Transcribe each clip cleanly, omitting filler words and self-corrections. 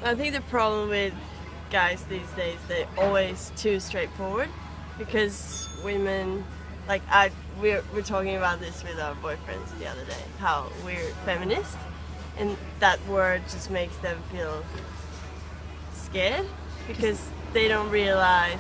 I think the problem with guys these days, they're always too straightforward because women, we're talking about this with our boyfriends the other day, how we're feminist, and that word just makes them feel scared because they don't realize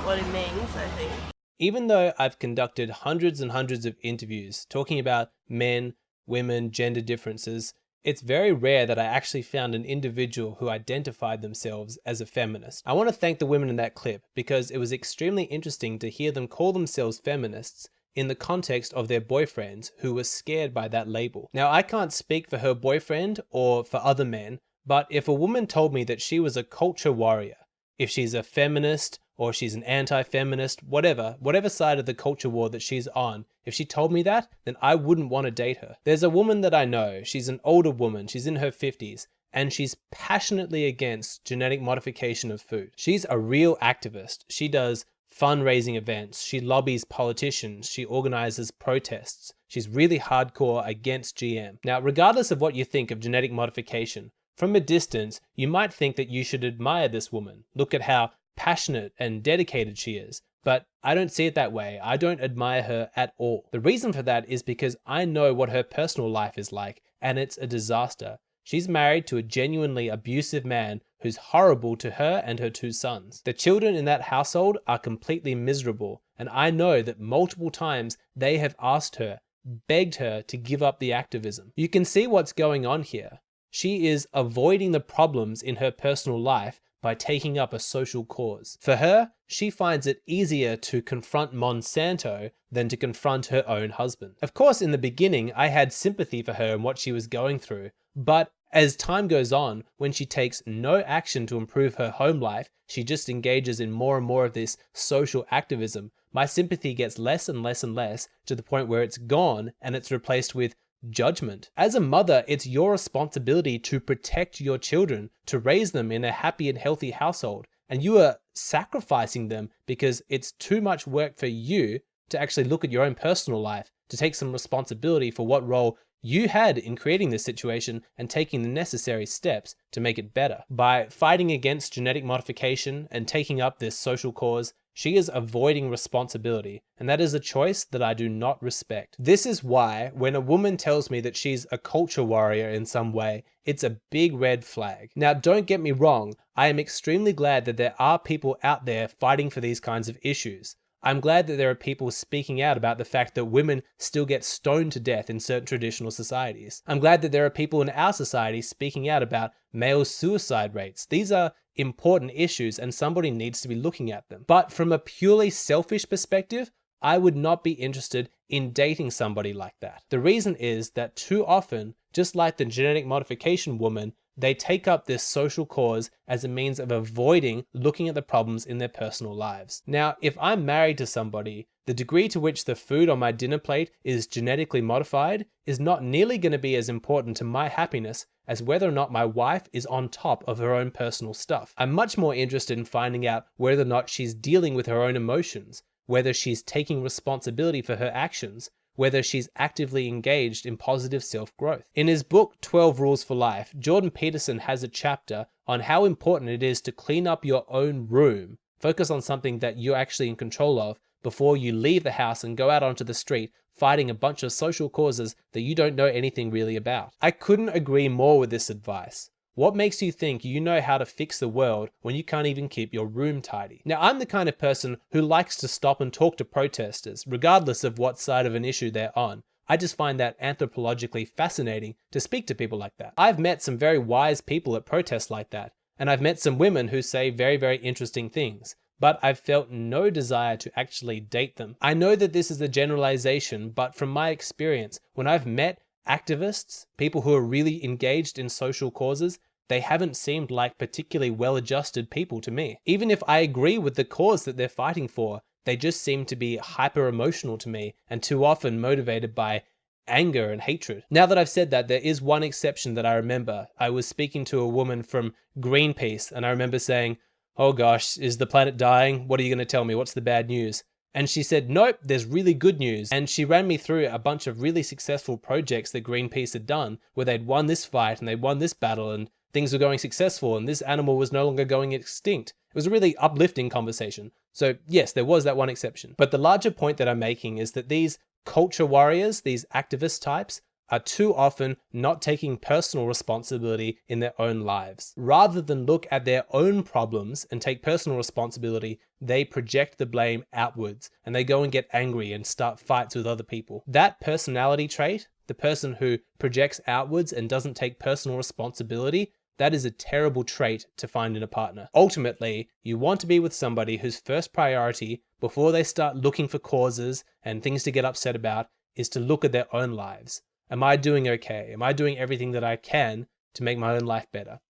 what it means, I think. Even though I've conducted hundreds and hundreds of interviews talking about men, women, gender differences, it's very rare that I actually found an individual who identified themselves as a feminist. I want to thank the women in that clip because it was extremely interesting to hear them call themselves feminists in the context of their boyfriends who were scared by that label. Now, I can't speak for her boyfriend or for other men, but if a woman told me that she was a culture warrior, if she's a feminist or she's an anti-feminist, whatever side of the culture war that she's on, if she told me that, then I wouldn't want to date her. There's a woman that I know, she's an older woman, she's in her 50s, and she's passionately against genetic modification of food. She's a real activist. She does fundraising events, she lobbies politicians, she organizes protests. She's really hardcore against GM. Now, regardless of what you think of genetic modification, from a distance, you might think that you should admire this woman. Look at how passionate and dedicated she is. But I don't see it that way. I don't admire her at all. The reason for that is because I know what her personal life is like, and it's a disaster. She's married to a genuinely abusive man who's horrible to her and her 2 sons. The children in that household are completely miserable, and I know that multiple times they have asked her, begged her to give up the activism. You can see what's going on here. She is avoiding the problems in her personal life by taking up a social cause. For her, she finds it easier to confront Monsanto than to confront her own husband. Of course, in the beginning, I had sympathy for her and what she was going through, but as time goes on, when she takes no action to improve her home life, she just engages in more and more of this social activism. My sympathy gets less and less and less to the point where it's gone and it's replaced with judgment. As a mother, it's your responsibility to protect your children, to raise them in a happy and healthy household. And you are sacrificing them because it's too much work for you to actually look at your own personal life, to take some responsibility for what role you had in creating this situation and taking the necessary steps to make it better. By fighting against genetic modification and taking up this social cause, she is avoiding responsibility, and that is a choice that I do not respect. This is why when a woman tells me that she's a culture warrior in some way, it's a big red flag. Now, don't get me wrong, I am extremely glad that there are people out there fighting for these kinds of issues. I'm glad that there are people speaking out about the fact that women still get stoned to death in certain traditional societies. I'm glad that there are people in our society speaking out about male suicide rates. These are important issues and somebody needs to be looking at them. But from a purely selfish perspective, I would not be interested in dating somebody like that. The reason is that too often, just like the genetic modification woman, they take up this social cause as a means of avoiding looking at the problems in their personal lives. Now, if I'm married to somebody, the degree to which the food on my dinner plate is genetically modified is not nearly going to be as important to my happiness as whether or not my wife is on top of her own personal stuff. I'm much more interested in finding out whether or not she's dealing with her own emotions, whether she's taking responsibility for her actions, whether she's actively engaged in positive self-growth. In his book, 12 Rules for Life, Jordan Peterson has a chapter on how important it is to clean up your own room, focus on something that you're actually in control of before you leave the house and go out onto the street fighting a bunch of social causes that you don't know anything really about. I couldn't agree more with this advice. What makes you think you know how to fix the world when you can't even keep your room tidy? Now, I'm the kind of person who likes to stop and talk to protesters, regardless of what side of an issue they're on. I just find that anthropologically fascinating to speak to people like that. I've met some very wise people at protests like that, and I've met some women who say very, very interesting things, but I've felt no desire to actually date them. I know that this is a generalization, but from my experience, when I've met activists, people who are really engaged in social causes, they haven't seemed like particularly well-adjusted people to me. Even if I agree with the cause that they're fighting for, they just seem to be hyper-emotional to me and too often motivated by anger and hatred. Now that I've said that, there is one exception that I remember. I was speaking to a woman from Greenpeace and I remember saying, "Oh gosh, is the planet dying? What are you going to tell me? What's the bad news?" And she said, "Nope, there's really good news." And she ran me through a bunch of really successful projects that Greenpeace had done where they'd won this fight and they'd won this battle and things were going successful and this animal was no longer going extinct. It was a really uplifting conversation. So yes, there was that one exception. But the larger point that I'm making is that these culture warriors, these activist types, are too often not taking personal responsibility in their own lives. Rather than look at their own problems and take personal responsibility, they project the blame outwards and they go and get angry and start fights with other people. That personality trait, the person who projects outwards and doesn't take personal responsibility, that is a terrible trait to find in a partner. Ultimately, you want to be with somebody whose first priority, before they start looking for causes and things to get upset about, is to look at their own lives. Am I doing okay? Am I doing everything that I can to make my own life better?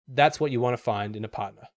That's what you want to find in a partner.